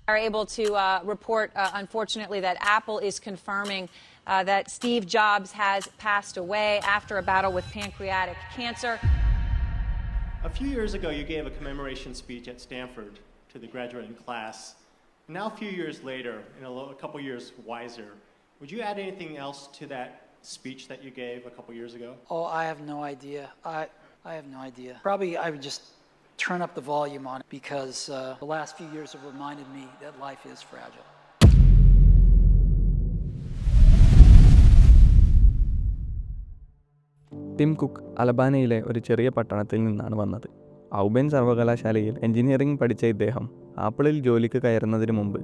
are able to report, unfortunately, that Apple is confirming that Steve Jobs has passed away after a battle with pancreatic cancer. A few years ago, you gave a commemoration speech at Stanford to the graduating class. Now, a few years later, a couple years wiser, would you add anything else to that speech that you gave a couple years ago? Oh, I have no idea. I have no idea. Probably I would just turn up the volume on it because the last few years have reminded me that life is fragile. Tim Cook അലബാനയിലെ ഒരു ചെറിയ പട്ടണത്തിൽ നിന്നാണ് വന്നത്. ഔബൈൻ സർവകലാശാലയിൽ engineering പഠിച്ച ഇദ്ദേഹം ആപ്പിളിൽ ജോലിക്ക് കയറുന്നതിന് മുമ്പ്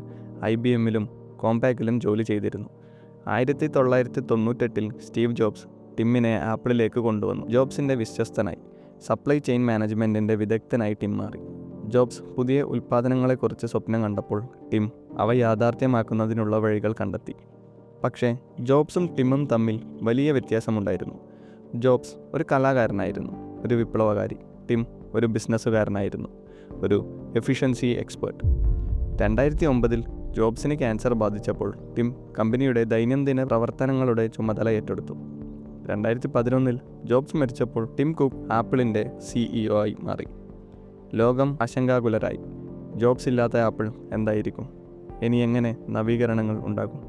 IBMലും കോംപാക്കിലും ജോലി ചെയ്തിരുന്നു. 1998 സ്റ്റീവ് ജോബ്സ് ടിമ്മിനെ ആപ്പിളിലേക്ക് കൊണ്ടുവന്നു. ജോബ്സിൻ്റെ വിശ്വസ്തനായി സപ്ലൈ ചെയിൻ മാനേജ്മെൻറ്റിൻ്റെ വിദഗ്ധനായി ടിം മാറി. ജോബ്സ് പുതിയ ഉൽപ്പാദനങ്ങളെക്കുറിച്ച് സ്വപ്നം കണ്ടപ്പോൾ ടിം അവ യാഥാർത്ഥ്യമാക്കുന്നതിനുള്ള വഴികൾ കണ്ടെത്തി. പക്ഷേ ജോബ്സും ടിമ്മും തമ്മിൽ വലിയ വ്യത്യാസമുണ്ടായിരുന്നു. ജോബ്സ് ഒരു കലാകാരനായിരുന്നു, ഒരു വിപ്ലവകാരി. ടിം ഒരു ബിസിനസ്സുകാരനായിരുന്നു, ഒരു എഫിഷ്യൻസി എക്സ്പേർട്ട്. 2009 ജോബ്സിന് ക്യാൻസർ ബാധിച്ചപ്പോൾ ടിം കമ്പനിയുടെ ദൈനംദിന പ്രവർത്തനങ്ങളുടെ ചുമതല ഏറ്റെടുത്തു. 2011 ജോബ്സ് മരിച്ചപ്പോൾ ടിം കുക്ക് ആപ്പിളിൻ്റെ CEO ആയി മാറി. ലോകം ആശങ്കാകുലരായി. ജോബ്സ് ഇല്ലാത്ത ആപ്പിൾ എന്തായിരിക്കും? ഇനി എങ്ങനെ നവീകരണങ്ങൾ ഉണ്ടാകും?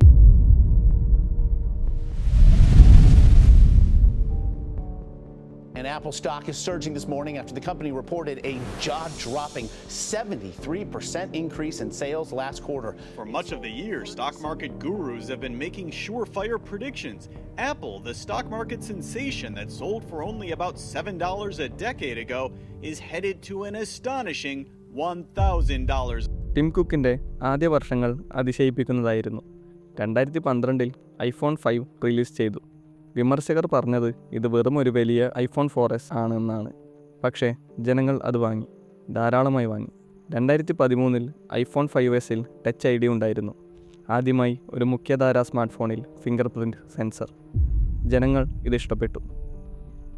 And Apple stock is surging this morning after the company reported a jaw-dropping 73% increase in sales last quarter. For much of the year, stock market gurus have been making surefire predictions. Apple, the stock market sensation that sold for only about $7 a decade ago, is headed to an astonishing $1,000. Tim കുക്കിൻ്റെ ആദ്യ വർഷങ്ങൾ അതിശയിപ്പിക്കുന്നതായിരുന്നു. 2012 iPhone 5 release ചെയ്തു. വിമർശകർ പറഞ്ഞത് ഇത് വെറും ഒരു വലിയ iPhone 4S ആണെന്നാണ്. പക്ഷേ ജനങ്ങൾ അത് വാങ്ങി, ധാരാളമായി വാങ്ങി. 2013 iPhone 5Sൽ ടച്ച് ID ഉണ്ടായിരുന്നു. ആദ്യമായി ഒരു മുഖ്യധാരാ സ്മാർട്ട് ഫോണിൽ ഫിംഗർ പ്രിൻറ്റ് സെൻസർ. ജനങ്ങൾ ഇത് ഇഷ്ടപ്പെട്ടു.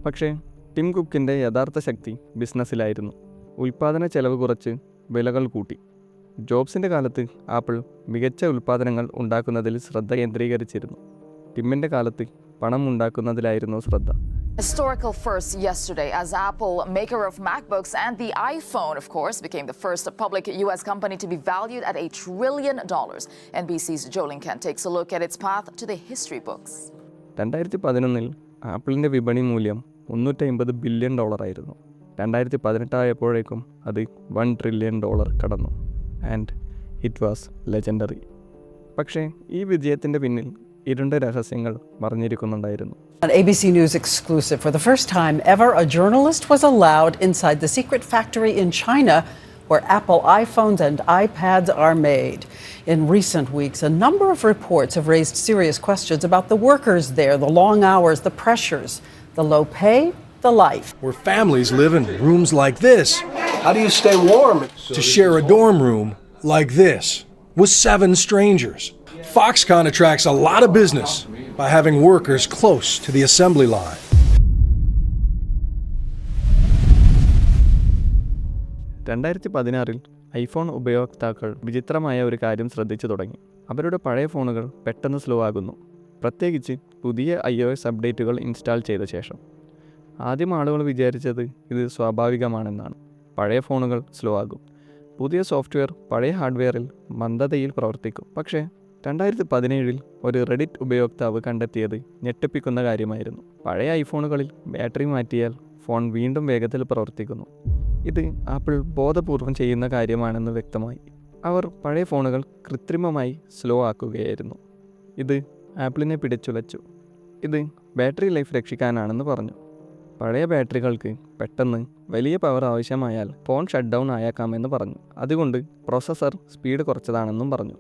പക്ഷേ ടിം കുക്കിൻ്റെ യഥാർത്ഥ ശക്തി ബിസിനസ്സിലായിരുന്നു. ഉൽപ്പാദന ചെലവ് കുറച്ച് വിലകൾ കൂട്ടി. ജോബ്സിൻ്റെ കാലത്ത് ആപ്പിൾ മികച്ച ഉൽപ്പാദനങ്ങൾ ഉണ്ടാക്കുന്നതിൽ ശ്രദ്ധ കേന്ദ്രീകരിച്ചിരുന്നു. ടിമ്മിൻ്റെ കാലത്ത് പണം ഉണ്ടാക്കുന്നതിലായിരുന്നു ശ്രദ്ധ. Historical first yesterday as Apple, maker of MacBooks and the iPhone, of course, became the first public U.S. company to be valued at $1 trillion. NBC's Joe Lincoln takes a look at its path to the history books. 2011 ആപ്പിളിൻ്റെ വിപണി മൂല്യം $350 billion ആയിരുന്നു. 2018 ആയപ്പോഴേക്കും അത് $1 trillion കടന്നു. And it was legendary. പക്ഷേ ഈ വിജയത്തിൻ്റെ പിന്നിൽ ഇരുണ്ട രഹസ്യങ്ങൾ മറഞ്ഞിരിക്കുന്നുണ്ടായിരുന്നു. An ABC News exclusive. For the first time ever, a journalist was allowed inside the secret factory in China where Apple iPhones and iPads are made. In recent weeks, a number of reports have raised serious questions about the workers there, the long hours, the pressures, the low pay, the life. Where families live in rooms like this. How do you stay warm? To share a dorm room like this with 7 strangers. Foxconn attracts a lot of business by having workers close to the assembly line. iPhone ഉപയോക്താക്കൾ വിചിത്രമായ ഒരു കാര്യം ശ്രദ്ധിച്ചു തുടങ്ങി. അവരുടെ പഴയ ഫോണുകൾ പെട്ടെന്ന് സ്ലോ ആകുന്നു, പ്രത്യേകിച്ച് പുതിയ iOS അപ്ഡേറ്റുകൾ ഇൻസ്റ്റാൾ ചെയ്ത ശേഷം. ആദ്യം ആളുകൾ വിചാരിച്ചത് ഇത് സ്വാഭാവികമാണെന്നാണ്. പഴയ ഫോണുകൾ സ്ലോ ആകും. പുതിയ സോഫ്റ്റ്വെയർ പഴയ ഹാർഡ്വെയറിൽ മന്ദതയിൽ പ്രവർത്തിക്കും. പക്ഷേ 2017 ഒരു റെഡിറ്റ് ഉപയോക്താവ് കണ്ടെത്തിയത് ഞെട്ടിപ്പിക്കുന്ന കാര്യമായിരുന്നു. പഴയ ഐഫോണുകളിൽ ബാറ്ററി മാറ്റിയാൽ ഫോൺ വീണ്ടും വേഗത്തിൽ പ്രവർത്തിക്കുന്നു. ഇത് ആപ്പിൾ ബോധപൂർവം ചെയ്യുന്ന കാര്യമാണെന്ന് വ്യക്തമായി. അവർ പഴയ ഫോണുകൾ കൃത്രിമമായി സ്ലോ ആക്കുകയായിരുന്നു. ഇത് ആപ്പിളിനെ പിടിച്ചുലച്ചു. ഇത് ബാറ്ററി ലൈഫ് രക്ഷിക്കാനാണെന്ന് പറഞ്ഞു. പഴയ ബാറ്ററികൾക്ക് പെട്ടെന്ന് വലിയ പവർ ആവശ്യമായാൽ ഫോൺ ഷട്ട് ഡൗൺ ആയേക്കാമെന്ന് പറഞ്ഞു. അതുകൊണ്ട് പ്രോസസ്സർ സ്പീഡ് കുറച്ചതാണെന്നും പറഞ്ഞു.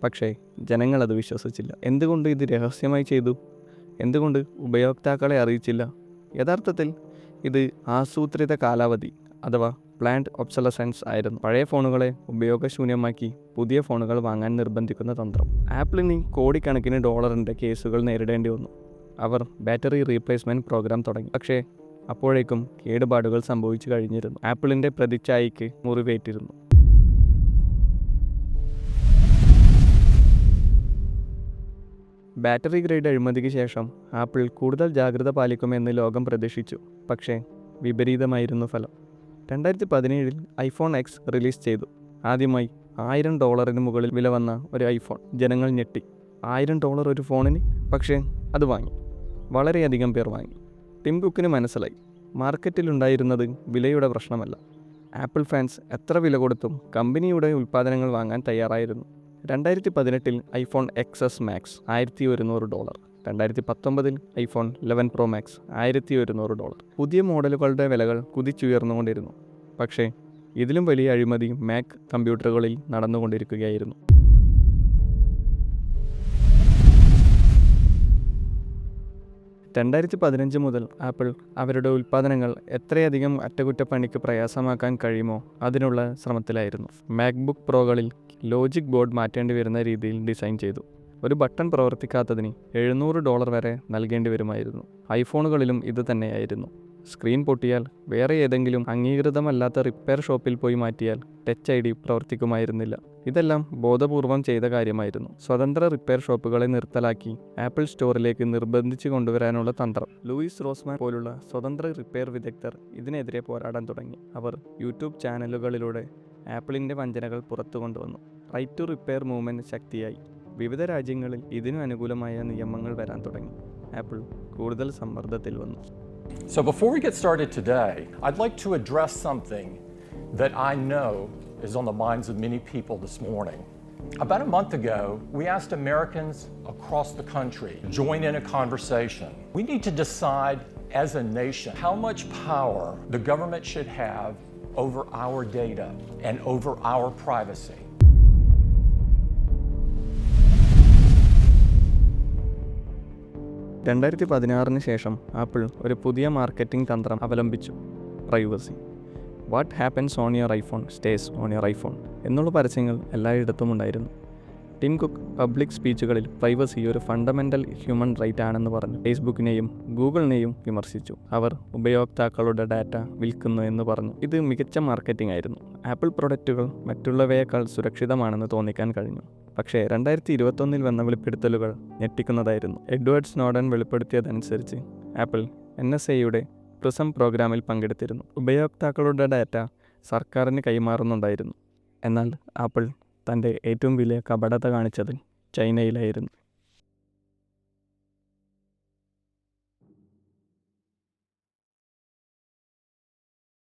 പക്ഷേ ജനങ്ങൾ അത് വിശ്വസിച്ചില്ല. എന്തുകൊണ്ട് ഇത് രഹസ്യമായി ചെയ്തു? എന്തുകൊണ്ട് ഉപയോക്താക്കളെ അറിയിച്ചില്ല? യഥാർത്ഥത്തിൽ ഇത് ആസൂത്രിത കാലാവധി അഥവാ പ്ലാൻഡ് ഒബ്സലസൻസ് ആയിരുന്നു. പഴയ ഫോണുകളെ ഉപയോഗശൂന്യമാക്കി പുതിയ ഫോണുകൾ വാങ്ങാൻ നിർബന്ധിക്കുന്ന തന്ത്രം. ആപ്പിളിന് കോടിക്കണക്കിന് ഡോളറിൻ്റെ കേസുകൾ നേരിടേണ്ടി വന്നു. അവർ ബാറ്ററി റീപ്ലേസ്മെൻറ്റ് പ്രോഗ്രാം തുടങ്ങി. പക്ഷേ അപ്പോഴേക്കും കേടുപാടുകൾ സംഭവിച്ചു കഴിഞ്ഞിരുന്നു. ആപ്പിളിൻ്റെ പ്രതിച്ഛായയ്ക്ക് മുറിവേറ്റിരുന്നു. ബാറ്ററി ഗ്രേഡ് അഴിമതിക്ക് ശേഷം ആപ്പിൾ കൂടുതൽ ജാഗ്രത പാലിക്കുമെന്ന് ലോകം പ്രതീക്ഷിച്ചു. പക്ഷേ വിപരീതമായിരുന്നു ഫലം. 2017 ഐഫോൺ എക്സ് റിലീസ് ചെയ്തു. ആദ്യമായി $1000 മുകളിൽ വില വന്ന ഒരു ഐഫോൺ. ജനങ്ങൾ ഞെട്ടി. $1000 ഒരു ഫോണിന്? പക്ഷേ അത് വാങ്ങി. വളരെയധികം പേർ വാങ്ങി. ടിം കുക്കിന് മനസ്സിലായി, മാർക്കറ്റിലുണ്ടായിരുന്നത് വിലയുടെ പ്രശ്നമല്ല. ആപ്പിൾ ഫാൻസ് എത്ര വില കൊടുത്തും കമ്പനിയുടെ ഉൽപ്പാദനങ്ങൾ വാങ്ങാൻ തയ്യാറായിരുന്നു. 2018 iPhone XS max $1100. 2019 iPhone 11 Pro Max $1100. പുതിയ മോഡലുകളുടെ വിലകൾ കുതിച്ചുയർന്നുകൊണ്ടിരുന്നു. പക്ഷേ ഇതിലും വലിയ അഴിമതി മാക് കമ്പ്യൂട്ടറുകളിൽ നടന്നുകൊണ്ടിരിക്കുകയായിരുന്നു. $2015 മുതൽ ആപ്പിൾ അവരുടെ ഉൽപ്പാദനങ്ങൾ എത്രയധികം അറ്റകുറ്റപ്പണിക്ക് പ്രയാസമാക്കാൻ കഴിയുമോ അതിനുള്ള ശ്രമത്തിലായിരുന്നു. മാക്ബുക്ക് പ്രോകളിൽ ലോജിക് ബോർഡ് മാറ്റേണ്ടി വരുന്ന രീതിയിൽ ഡിസൈൻ ചെയ്തു. ഒരു ബട്ടൺ പ്രവർത്തിക്കാത്തതിന് $700 വരെ നൽകേണ്ടി വരുമായിരുന്നു. ഐഫോണുകളിലും ഇത് തന്നെയായിരുന്നു. സ്ക്രീൻ പൊട്ടിയാൽ വേറെ ഏതെങ്കിലും അംഗീകൃതമല്ലാത്ത റിപ്പയർ ഷോപ്പിൽ പോയി മാറ്റിയാൽ ടച്ച് ID പ്രവർത്തിക്കുമായിരുന്നില്ല. ഇതെല്ലാം ബോധപൂർവം ചെയ്ത കാര്യമായിരുന്നു. സ്വതന്ത്ര റിപ്പയർ ഷോപ്പുകളെ നിർത്തലാക്കി ആപ്പിൾ സ്റ്റോറിലേക്ക് നിർബന്ധിച്ചു കൊണ്ടുവരാനുള്ള തന്ത്രം. ലൂയിസ് റോസ്മാൻ പോലുള്ള സ്വതന്ത്ര റിപ്പയർ വിദഗ്ധർ ഇതിനെതിരെ പോരാടാൻ തുടങ്ങി. അവർ യൂട്യൂബ് ചാനലുകളിലൂടെ ആപ്പിളിൻ്റെ വഞ്ചനകൾ പുറത്തു കൊണ്ടുവന്നു. റൈറ്റ് ടു റിപ്പയർ മൂവ്മെൻറ്റ് ശക്തിയായി. വിവിധ രാജ്യങ്ങളിൽ ഇതിനു അനുകൂലമായ നിയമങ്ങൾ വരാൻ തുടങ്ങി. ആപ്പിൾ കൂടുതൽ സമ്മർദ്ദത്തിൽ വന്നു. So before we get started today, I'd like to address something that I know is on the minds of many people this morning. About a month ago, we asked Americans across the country to join in a conversation. We need to decide as a nation how much power the government should have over our data and over our privacy. 2016 ശേഷം apple ഒരു പുതിയ marketing തന്ത്രം അവലംബിച്ചു. Privacy. What happens on your iPhone stays on your iPhone എന്നുള്ള പരസ്യങ്ങൾ എല്ലായിടത്തും ഉണ്ടായിരുന്നു. Tim Cook public സ്പീച്ചുകളിൽ പ്രൈവസി ഒരു ഫണ്ടമെൻ്റൽ ഹ്യൂമൻ റൈറ്റ് ആണെന്ന് പറഞ്ഞു ഫേസ്ബുക്കിനെയും ഗൂഗിളിനെയും വിമർശിച്ചു. അവർ ഉപയോക്താക്കളുടെ ഡാറ്റ വിൽക്കുന്നു എന്ന് പറഞ്ഞു. ഇത് മികച്ച മാർക്കറ്റിംഗ് ആയിരുന്നു. ആപ്പിൾ പ്രൊഡക്റ്റുകൾ മറ്റുള്ളവയേക്കാൾ സുരക്ഷിതമാണെന്ന് തോന്നിക്കാൻ കഴിഞ്ഞു. പക്ഷേ 2021 വന്ന വെളിപ്പെടുത്തലുകൾ ഞെട്ടിക്കുന്നതായിരുന്നു. എഡ്വേർഡ് സ്നോഡൻ വെളിപ്പെടുത്തിയതനുസരിച്ച് ആപ്പിൾ NSAയുടെ പ്രിസം പ്രോഗ്രാമിൽ പങ്കെടുത്തിരുന്നു. ഉപയോക്താക്കളുടെ ഡാറ്റ സർക്കാരിന് കൈമാറുന്നുണ്ടായിരുന്നു. എന്നാൽ ആപ്പിൾ തൻ്റെ ഏറ്റവും വലിയ കപടത കാണിച്ചത് ചൈനയിലായിരുന്നു.